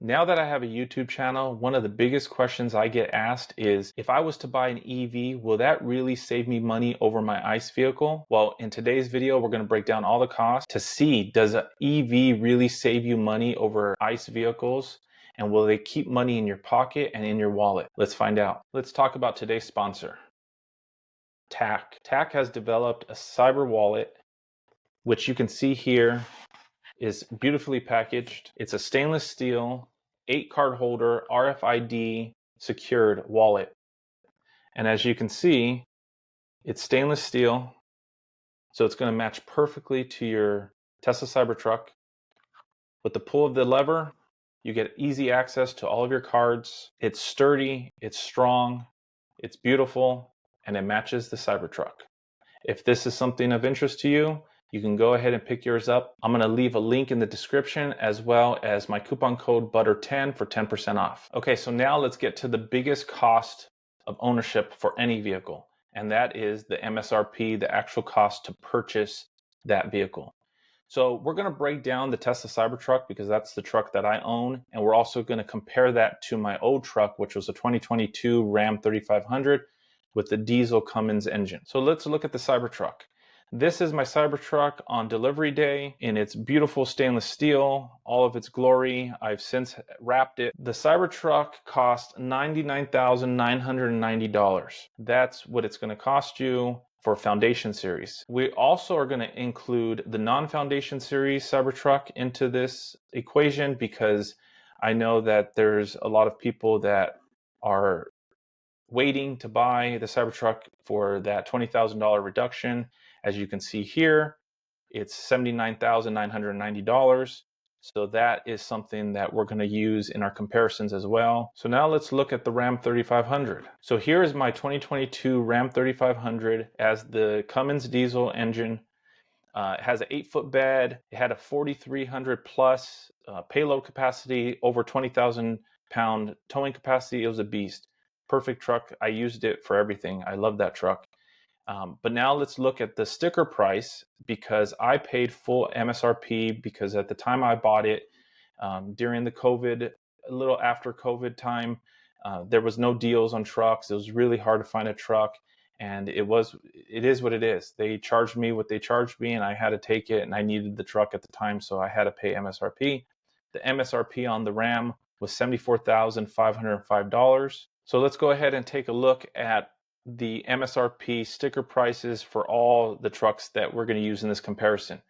Now that I have a YouTube channel, one of the biggest questions I get asked is, if I was to buy an EV, will that really save me money over my ICE vehicle? Well, in today's video, we're going to break down all the costs to see, does an EV really save you money over ICE vehicles? And will they keep money in your pocket and in your wallet? Let's find out. Let's talk about today's sponsor, Tac. Tac has developed a cyber wallet, which you can see here is beautifully packaged. It's a stainless steel 8-card holder RFID secured wallet. And as you can see, it's stainless steel, so it's going to match perfectly to your Tesla Cybertruck. With the pull of the lever, you get easy access to all of your cards. It's sturdy, it's strong, it's beautiful, and it matches the Cybertruck. If this is something of interest to you, you can go ahead and pick yours up. I'm going to leave a link in the description as well as my coupon code BUTTER10 for 10% off. Okay, so now let's get to the biggest cost of ownership for any vehicle, and that is the MSRP, the actual cost to purchase that vehicle. So we're going to break down the Tesla Cybertruck because that's the truck that I own, and we're also going to compare that to my old truck, which was a 2022 Ram 3500 with the diesel Cummins engine. So let's look at the Cybertruck. This is my Cybertruck on delivery day in its beautiful stainless steel, all of its glory. I've since wrapped it. The Cybertruck cost $99,990. That's what it's going to cost you for Foundation Series. We also are going to include the non-Foundation Series Cybertruck into this equation because I know that there's a lot of people that are waiting to buy the Cybertruck for that $20,000 reduction. As you can see here, it's $79,990. So that is something that we're going to use in our comparisons as well. So now let's look at the Ram 3500. So here is my 2022 Ram 3500 as the Cummins Diesel Engine. It has an 8-foot bed. It had a 4,300 plus payload capacity, over 20,000 pound towing capacity. It was a beast. Perfect truck. I used it for everything. I love that truck. But now let's look at the sticker price because I paid full MSRP because at the time I bought it, during the COVID, a little after COVID time, there was no deals on trucks. It was really hard to find a truck, and it is what it is. They charged me what they charged me, and I had to take it, and I needed the truck at the time, so I had to pay MSRP. The MSRP on the Ram was $74,505. So let's go ahead and take a look at the MSRP sticker prices for all the trucks that we're going to use in this comparison.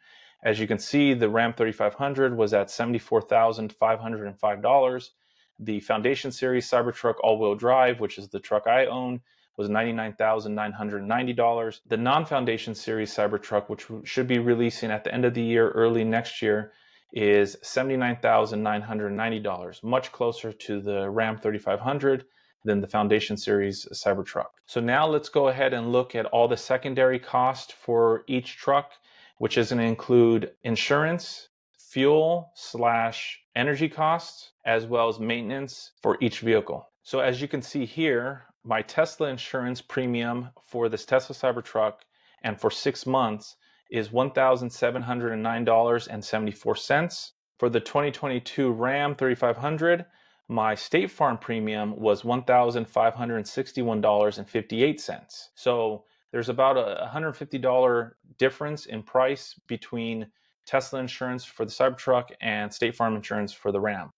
As you can see, the Ram 3500 was at $74,505. The Foundation Series Cybertruck all-wheel drive, which is the truck I own, was $99,990. The non-Foundation Series Cybertruck, which should be releasing at the end of the year, early next year, is $79,990, much closer to the Ram 3500 than the Foundation Series Cybertruck. So now let's go ahead and look at all the secondary costs for each truck, which is going to include insurance, fuel/energy costs, as well as maintenance for each vehicle. So as you can see here, my Tesla insurance premium for this Tesla Cybertruck and for 6 months is $1,709.74. For the 2022 Ram 3500, my State Farm premium was $1,561.58. So there's about a $150 difference in price between Tesla insurance for the Cybertruck and State Farm insurance for the Ram.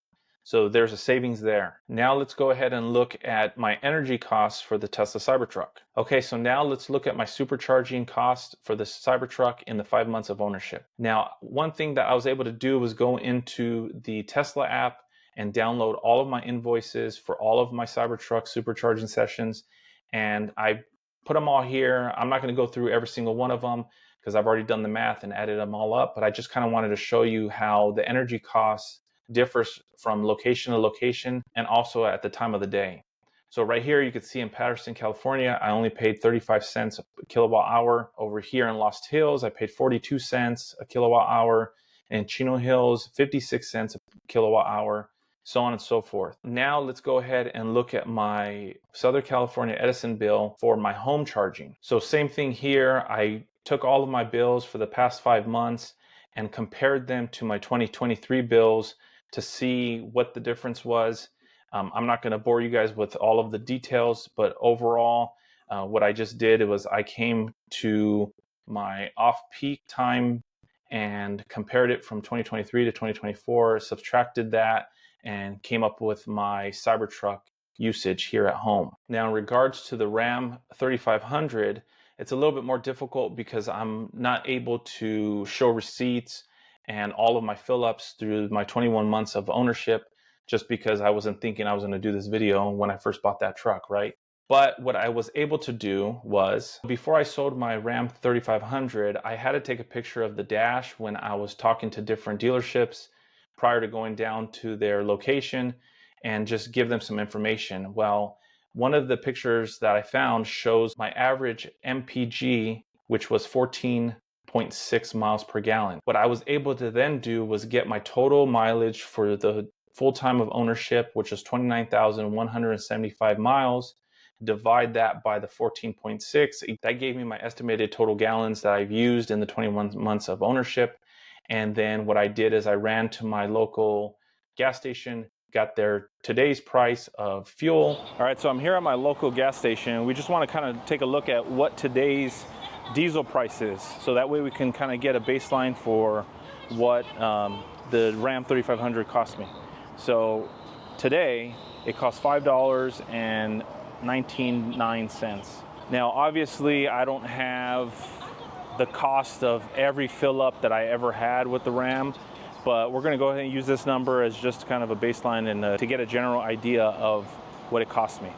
So there's a savings there. Now let's go ahead and look at my energy costs for the Tesla Cybertruck. Okay, so now let's look at my supercharging cost for the Cybertruck in the 5 months of ownership. Now, one thing that I was able to do was go into the Tesla app and download all of my invoices for all of my Cybertruck supercharging sessions. And I put them all here. I'm not going to go through every single one of them because I've already done the math and added them all up, but I just kind of wanted to show you how the energy costs differs from location to location and also at the time of the day. So right here, you can see in Patterson, California, I only paid 35 cents a kilowatt hour. Over here in Lost Hills, I paid 42 cents a kilowatt hour. And in Chino Hills, 56 cents a kilowatt hour. So on and so forth. Now let's go ahead and look at my Southern California Edison bill for my home charging. So same thing here. I took all of my bills for the past 5 months and compared them to my 2023 bills to see what the difference was. I'm not going to bore you guys with all of the details, but overall, what I just did was I came to my off-peak time and compared it from 2023 to 2024, subtracted that, and came up with my Cybertruck usage here at home. Now, in regards to the Ram 3500, it's a little bit more difficult because I'm not able to show receipts and all of my fill-ups through my 21 months of ownership, just because I wasn't thinking I was going to do this video when I first bought that truck, right? But what I was able to do was, before I sold my Ram 3500, I had to take a picture of the dash when I was talking to different dealerships prior to going down to their location and just give them some information. Well, one of the pictures that I found shows my average MPG, which was 14.6 miles per gallon. What I was able to then do was get my total mileage for the full time of ownership, which is 29,175 miles, divide that by the 14.6. That gave me my estimated total gallons that I've used in the 21 months of ownership. And then what I did is I ran to my local gas station, got their today's price of fuel. All right, so I'm here at my local gas station. We just want to kind of take a look at what today's diesel price is, so that way we can kind of get a baseline for what the Ram 3500 cost me. So today it costs $5.99. Now, obviously, I don't have the cost of every fill up that I ever had with the Ram, but we're going to go ahead and use this number as just kind of a baseline and to get a general idea of what it cost me.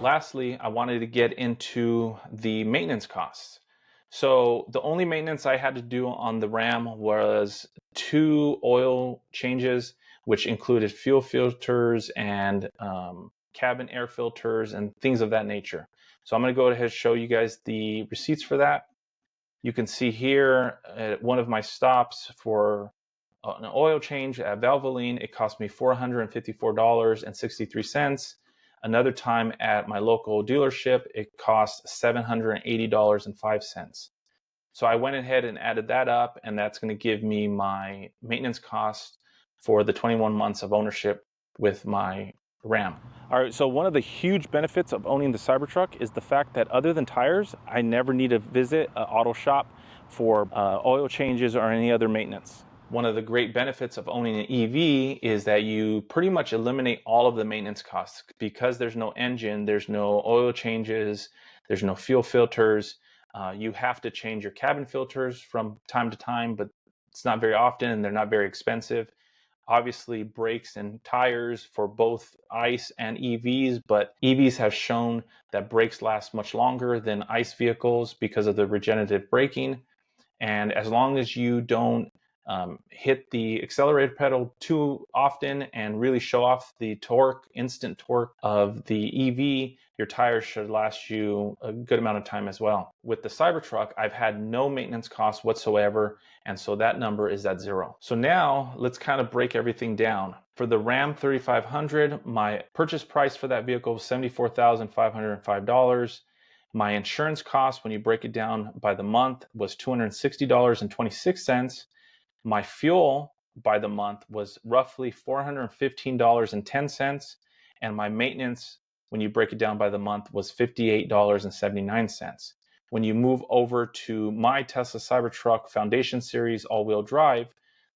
Lastly, I wanted to get into the maintenance costs. So the only maintenance I had to do on the Ram was 2 oil changes, which included fuel filters and cabin air filters and things of that nature. So I'm going to go ahead and show you guys the receipts for that. You can see here at one of my stops for an oil change at Valvoline, it cost me $454.63. Another time at my local dealership, it cost $780.05. So I went ahead and added that up, and that's going to give me my maintenance cost for the 21 months of ownership with my Ram. All right, so one of the huge benefits of owning the Cybertruck is the fact that other than tires, I never need to visit an auto shop for oil changes or any other maintenance. One of the great benefits of owning an EV is that you pretty much eliminate all of the maintenance costs. Because there's no engine, there's no oil changes, there's no fuel filters. You have to change your cabin filters from time to time, but it's not very often and they're not very expensive. Obviously, brakes and tires for both ICE and EVs, but EVs have shown that brakes last much longer than ICE vehicles because of the regenerative braking. And as long as you don't hit the accelerator pedal too often and really show off the torque, instant torque of the EV, your tires should last you a good amount of time as well. With the Cybertruck, I've had no maintenance costs whatsoever, and so that number is at 0. So now let's kind of break everything down. For the Ram 3500, my purchase price for that vehicle was $74,505. My insurance cost, when you break it down by the month, was $260.26. My fuel by the month was roughly $415.10, and my maintenance, when you break it down by the month, was $58.79. When you move over to my Tesla Cybertruck Foundation Series all-wheel drive,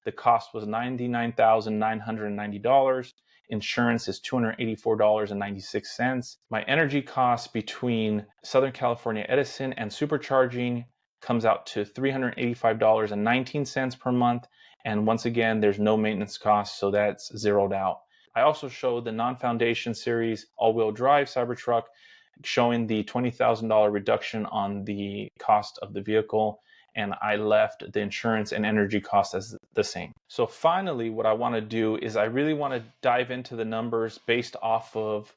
the cost was $99,990. Insurance is $284.96. My energy cost between Southern California Edison and supercharging comes out to $385.19 per month. And once again, there's no maintenance costs, so that's zeroed out. I also showed the non-foundation series all-wheel drive Cybertruck, showing the $20,000 reduction on the cost of the vehicle, and I left the insurance and energy costs as the same. So finally, what I want to do is I really want to dive into the numbers based off of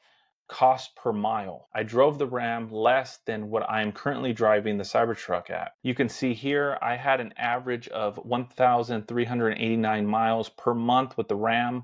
cost per mile. I drove the Ram less than what I'm currently driving the Cybertruck at. You can see here I had an average of 1,389 miles per month with the Ram,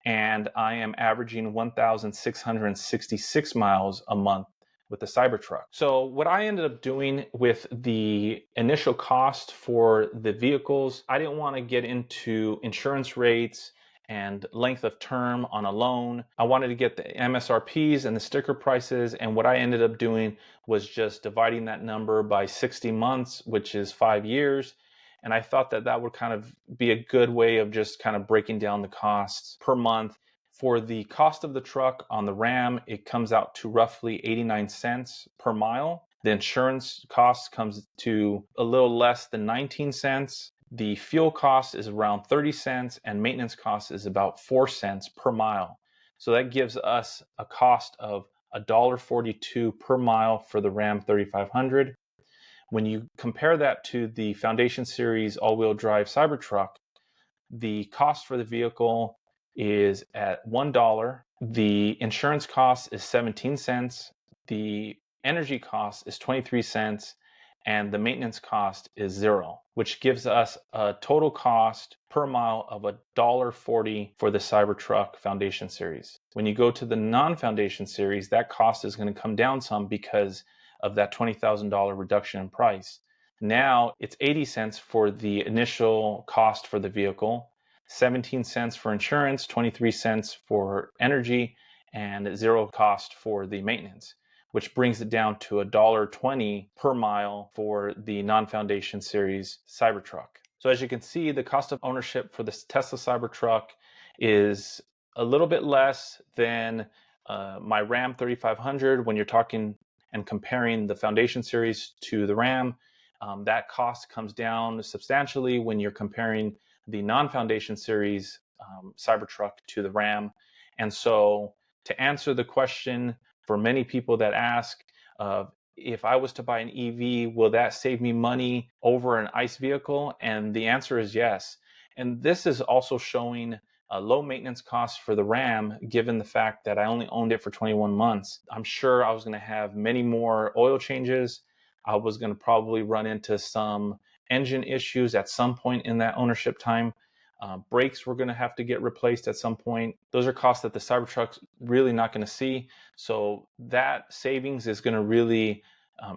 and I am averaging 1,666 miles a month with the Cybertruck. So what I ended up doing with the initial cost for the vehicles, I didn't want to get into insurance rates and length of term on a loan. I wanted to get the MSRPs and the sticker prices, and what I ended up doing was just dividing that number by 60 months, which is 5 years. And I thought that that would kind of be a good way of just kind of breaking down the costs per month. For the cost of the truck on the Ram, it comes out to roughly 89 cents per mile. The insurance cost comes to a little less than 19 cents. The fuel cost is around 30 cents, and maintenance cost is about 4 cents per mile. So that gives us a cost of $1.42 per mile for the Ram 3500. When you compare that to the Foundation Series all-wheel drive Cybertruck, the cost for the vehicle is at $1. The insurance cost is 17 cents. The energy cost is 23 cents. And the maintenance cost is 0, which gives us a total cost per mile of $1.40 for the Cybertruck Foundation Series. When you go to the non-Foundation Series, that cost is going to come down some because of that $20,000 reduction in price. Now it's 80 cents for the initial cost for the vehicle, 17 cents for insurance, 23 cents for energy, and 0 cost for the maintenance, which brings it down to $1.20 per mile for the non-Foundation Series Cybertruck. So as you can see, the cost of ownership for this Tesla Cybertruck is a little bit less than my Ram 3500 when you're talking and comparing the Foundation Series to the Ram. That cost comes down substantially when you're comparing the non-Foundation Series Cybertruck to the Ram. And so to answer the question for many people that ask, if I was to buy an EV, will that save me money over an ICE vehicle? And the answer is yes. And this is also showing low maintenance costs for the Ram, given the fact that I only owned it for 21 months. I'm sure I was going to have many more oil changes. I was going to probably run into some engine issues at some point in that ownership time. Brakes were going to have to get replaced at some point. Those are costs that the Cybertruck's really not going to see. So that savings is going to really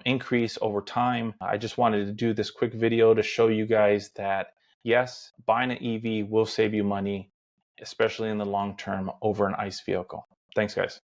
increase over time. I just wanted to do this quick video to show you guys that yes, buying an EV will save you money, especially in the long term over an ICE vehicle. Thanks, guys.